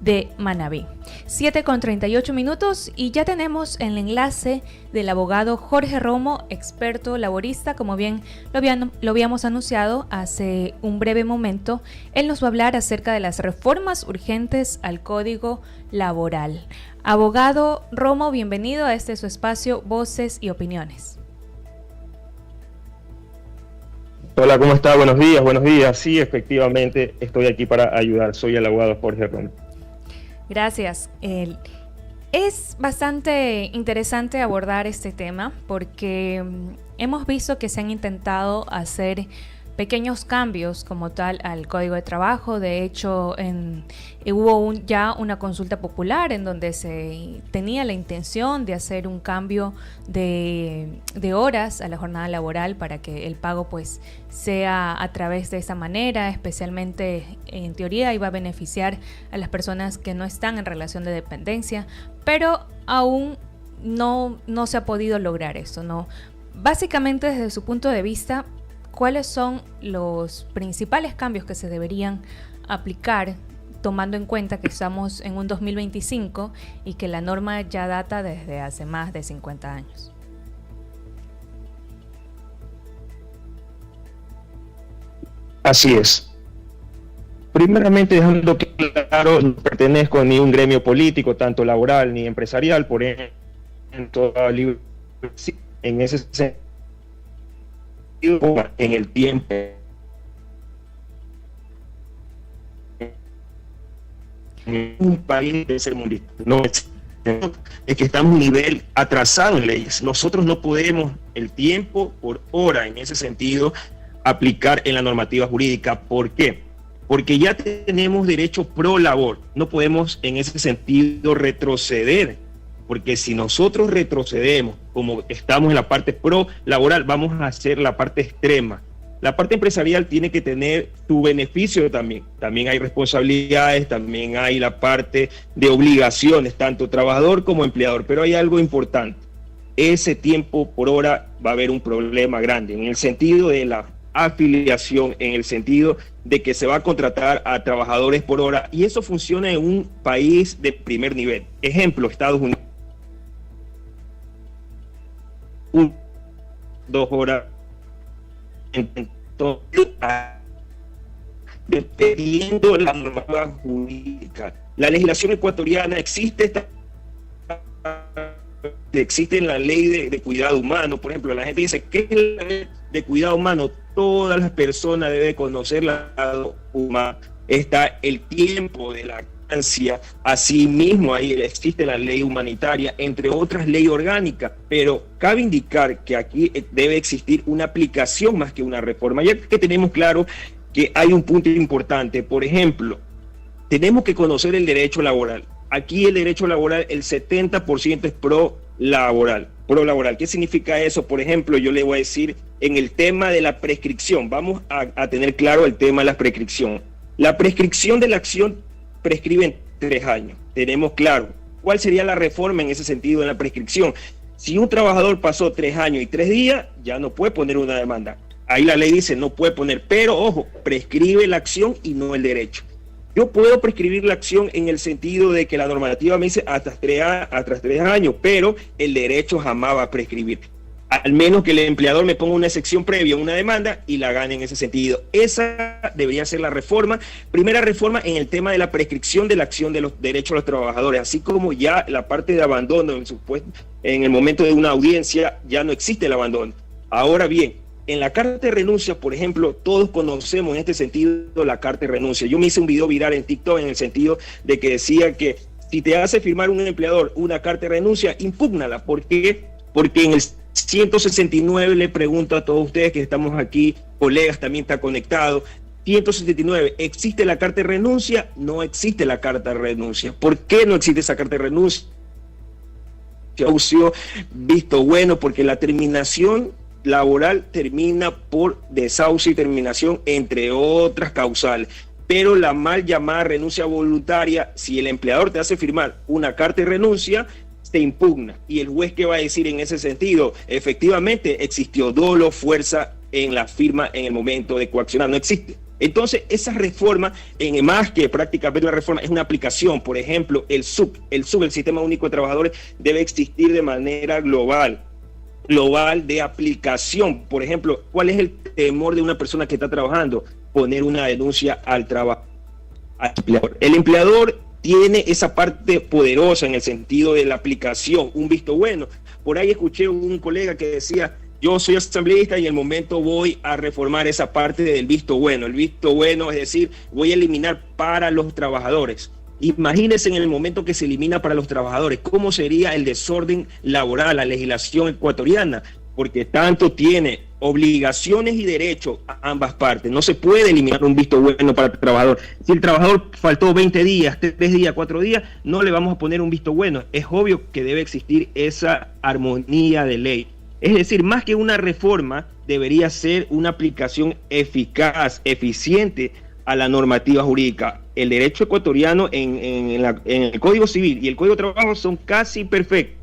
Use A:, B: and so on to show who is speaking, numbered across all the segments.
A: de Manabí. 7:38 y ya tenemos el enlace del abogado Jorge Romo, experto laborista. Como bien lo habíamos anunciado hace un breve momento, él nos va a hablar acerca de las reformas urgentes al Código Laboral. Abogado Romo, bienvenido a su espacio Voces y Opiniones.
B: Hola, ¿cómo está? Buenos días, buenos días. Sí, efectivamente, estoy aquí para ayudar. Soy el abogado Jorge Romo.
A: Gracias. Es bastante interesante abordar este tema porque hemos visto que se han intentado hacer pequeños cambios como tal al Código de Trabajo. De hecho, hubo ya una consulta popular en donde se tenía la intención de hacer un cambio de horas a la jornada laboral para que el pago pues sea a través de esa manera. Especialmente, en teoría, iba a beneficiar a las personas que no están en relación de dependencia, pero aún no se ha podido lograr eso, ¿no? Básicamente, desde su punto de vista, ¿cuáles son los principales cambios que se deberían aplicar, tomando en cuenta que estamos en un 2025 y que la norma ya data desde hace más de 50 años?
B: Así es. Primeramente, dejando claro, no pertenezco ni a un gremio político, tanto laboral ni empresarial, por ende, en ese sentido, en el tiempo. Un país de ser mundial. No es que estamos a un nivel atrasado en leyes. Nosotros no podemos el tiempo por hora, en ese sentido, aplicar en la normativa jurídica. ¿Por qué? Porque ya tenemos derecho pro labor. No podemos en ese sentido retroceder. Porque si nosotros retrocedemos, como estamos en la parte pro laboral, vamos a hacer la parte extrema. La parte empresarial tiene que tener su beneficio también. También hay responsabilidades, también hay la parte de obligaciones, tanto trabajador como empleador. Pero hay algo importante. Ese tiempo por hora va a haber un problema grande, en el sentido de la afiliación, en el sentido de que se va a contratar a trabajadores por hora. Y eso funciona en un país de primer nivel. Ejemplo, Estados Unidos. 2 horas, dependiendo de la normativa jurídica. La legislación ecuatoriana existe en la ley de cuidado humano. Por ejemplo, la gente dice, ¿qué es la ley de cuidado humano? Todas las personas deben conocer la cuidado humano. Está el tiempo de la asimismo ahí existe la ley humanitaria, entre otras leyes orgánicas, pero cabe indicar que aquí debe existir una aplicación más que una reforma, ya que tenemos claro que hay un punto importante. Por ejemplo, tenemos que conocer el derecho laboral. Aquí el derecho laboral, el 70% es pro laboral. ¿Qué significa eso? Por ejemplo, yo le voy a decir en el tema de la prescripción, vamos a tener claro el tema de la prescripción. La prescripción de la acción prescribe en 3 años. Tenemos claro cuál sería la reforma en ese sentido en la prescripción. Si un trabajador pasó 3 años y 3 días, ya no puede poner una demanda. Ahí la ley dice no puede poner, pero ojo, prescribe la acción y no el derecho. Yo puedo prescribir la acción en el sentido de que la normativa me dice hasta 3 años, pero el derecho jamás va a prescribir. Al menos que el empleador me ponga una excepción previa, una demanda, y la gane en ese sentido. Esa debería ser la reforma. Primera reforma en el tema de la prescripción de la acción de los derechos de los trabajadores, así como ya la parte de abandono, en el momento de una audiencia, ya no existe el abandono. Ahora bien, en la carta de renuncia, por ejemplo, todos conocemos en este sentido la carta de renuncia. Yo me hice un video viral en TikTok en el sentido de que decía que si te hace firmar un empleador una carta de renuncia, impúgnala. ¿Por qué? Porque en el 169 le pregunto a todos ustedes que estamos aquí, colegas también está conectado, 169, ¿existe la carta de renuncia? No existe la carta de renuncia. ¿Por qué no existe esa carta de renuncia? Visto bueno, porque la terminación laboral termina por desahucio y terminación, entre otras causales. Pero la mal llamada renuncia voluntaria, si el empleador te hace firmar una carta de renuncia, se impugna. Y el juez, ¿qué va a decir en ese sentido? Efectivamente, existió dolo, fuerza en la firma en el momento de coaccionar. No existe. Entonces, esa reforma, en más que prácticamente una reforma, es una aplicación. Por ejemplo, el Sistema Único de Trabajadores, debe existir de manera global de aplicación. Por ejemplo, ¿cuál es el temor de una persona que está trabajando? Poner una denuncia al trabajo. El empleador tiene esa parte poderosa en el sentido de la aplicación, un visto bueno. Por ahí escuché un colega que decía: yo soy asambleísta y en el momento voy a reformar esa parte del visto bueno. El visto bueno, es decir, voy a eliminar para los trabajadores. Imagínense en el momento que se elimina para los trabajadores, ¿cómo sería el desorden laboral, la legislación ecuatoriana? Porque tanto tiene obligaciones y derechos a ambas partes. No se puede eliminar un visto bueno para el trabajador. Si el trabajador faltó 20 días, 3 días, 4 días, no le vamos a poner un visto bueno. Es obvio que debe existir esa armonía de ley. Es decir, más que una reforma, debería ser una aplicación eficaz, eficiente a la normativa jurídica. El derecho ecuatoriano en el Código Civil y el Código de Trabajo son casi perfectos.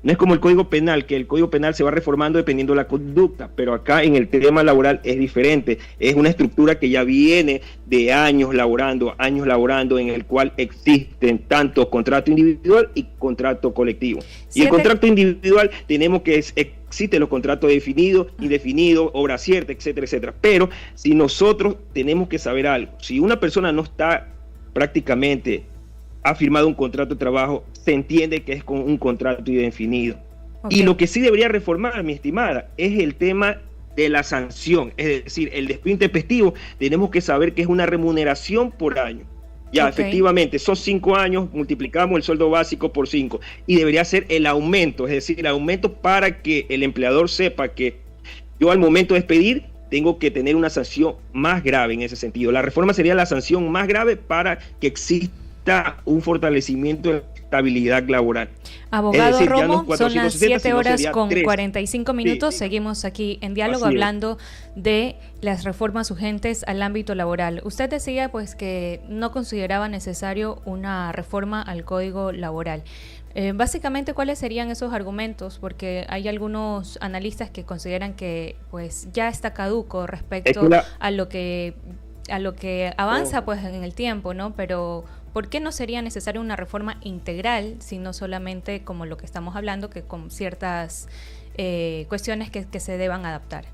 B: No es como el Código Penal, que el Código Penal se va reformando dependiendo de la conducta, pero acá en el tema laboral es diferente. Es una estructura que ya viene de años laborando, en el cual existen tanto contrato individual y contrato colectivo. Y el contrato individual tenemos que existen los contratos definidos, indefinidos, obra cierta, etcétera, etcétera. Pero si nosotros tenemos que saber algo, si una persona no está prácticamente ha firmado un contrato de trabajo, se entiende que es con un contrato indefinido. Okay. Y lo que sí debería reformar, mi estimada, es el tema de la sanción, es decir, el despido intempestivo. Tenemos que saber que es una remuneración por año. Ya, okay. Efectivamente, son 5 años, multiplicamos el sueldo básico por 5 y debería ser el aumento, es decir, el aumento para que el empleador sepa que yo al momento de despedir tengo que tener una sanción más grave en ese sentido. La reforma sería la sanción más grave para que exista un fortalecimiento de la estabilidad laboral.
A: Abogado decir, Romo, son las 7 horas con 45 minutos. Sí. Seguimos aquí en diálogo hablando de las reformas urgentes al ámbito laboral. Usted decía pues que no consideraba necesario una reforma al Código Laboral. Básicamente, ¿cuáles serían esos argumentos? Porque hay algunos analistas que consideran que pues ya está caduco respecto a lo que avanza pues en el tiempo, ¿no? Pero ¿por qué no sería necesaria una reforma integral, sino solamente como lo que estamos hablando, que con ciertas cuestiones que se deban adaptar?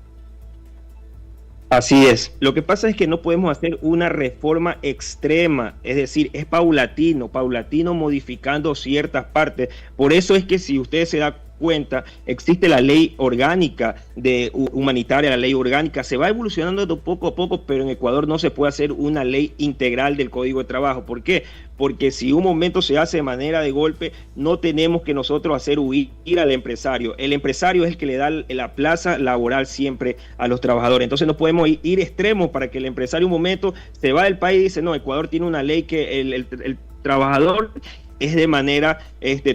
B: Así es. Lo que pasa es que no podemos hacer una reforma extrema, es decir, es paulatino modificando ciertas partes. Por eso es que si ustedes se dan cuenta, existe la ley orgánica humanitaria, la ley orgánica, se va evolucionando de poco a poco, pero en Ecuador no se puede hacer una ley integral del Código de Trabajo. ¿Por qué? Porque si un momento se hace de manera de golpe, no tenemos que nosotros hacer huir al empresario. El empresario es el que le da la plaza laboral siempre a los trabajadores. Entonces no podemos ir extremos para que el empresario un momento se va del país y dice: no, Ecuador tiene una ley que el trabajador es de manera,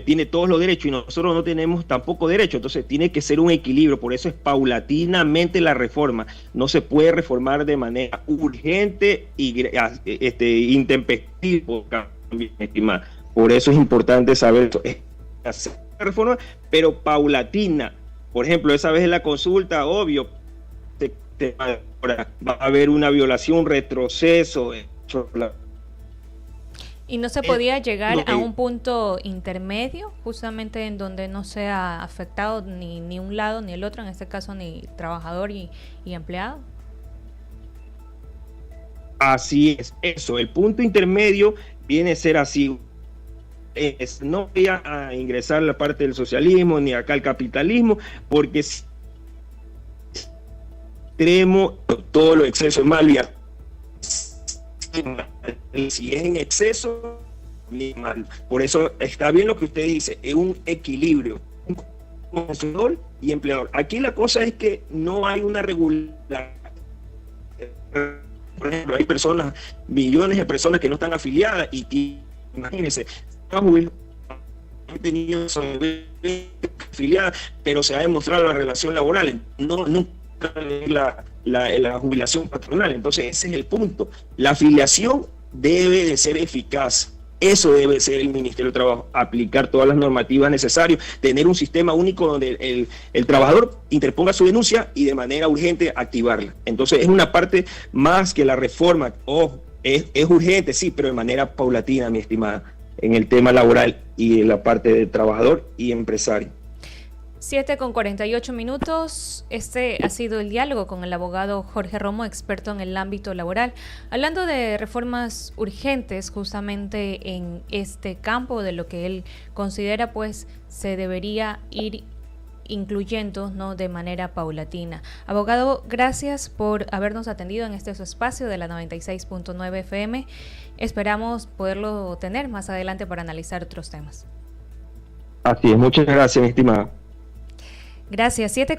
B: tiene todos los derechos y nosotros no tenemos tampoco derechos. Entonces tiene que ser un equilibrio. Por eso es paulatinamente la reforma. No se puede reformar de manera urgente y intempestiva. Por eso es importante saber eso. Es hacer la reforma, pero paulatina. Por ejemplo, esa vez en la consulta, obvio, va a haber una violación, un retroceso.
A: ¿Y no se podía llegar a un punto intermedio, justamente en donde no sea afectado ni un lado ni el otro, en este caso ni trabajador y empleado?
B: Así es, eso, el punto intermedio viene a ser así. No voy a ingresar la parte del socialismo ni acá el capitalismo, porque es extremo, todo lo exceso es mal. Si es en exceso, mal. Por eso está bien lo que usted dice, es un equilibrio, consumidor y empleador. Aquí la cosa es que no hay una regularidad. Por ejemplo, hay personas, millones de personas que no están afiliadas y imagínense, han tenido afiliadas, pero se ha demostrado la relación laboral. Nunca la jubilación patronal. Entonces ese es el punto. La afiliación debe de ser eficaz. Eso debe ser el Ministerio de Trabajo, aplicar todas las normativas necesarias, tener un sistema único donde el trabajador interponga su denuncia y de manera urgente activarla. Entonces es una parte más que la reforma, es urgente, sí, pero de manera paulatina, mi estimada, en el tema laboral y en la parte de trabajador y empresario.
A: 7:48. Este ha sido el diálogo con el abogado Jorge Romo, experto en el ámbito laboral, hablando de reformas urgentes justamente en este campo, de lo que él considera pues se debería ir incluyendo, ¿no?, de manera paulatina. Abogado, gracias por habernos atendido en este espacio de la 96.9 FM. Esperamos poderlo tener más adelante para analizar otros temas.
B: Así es, muchas gracias, mi estimada.
A: Gracias. 7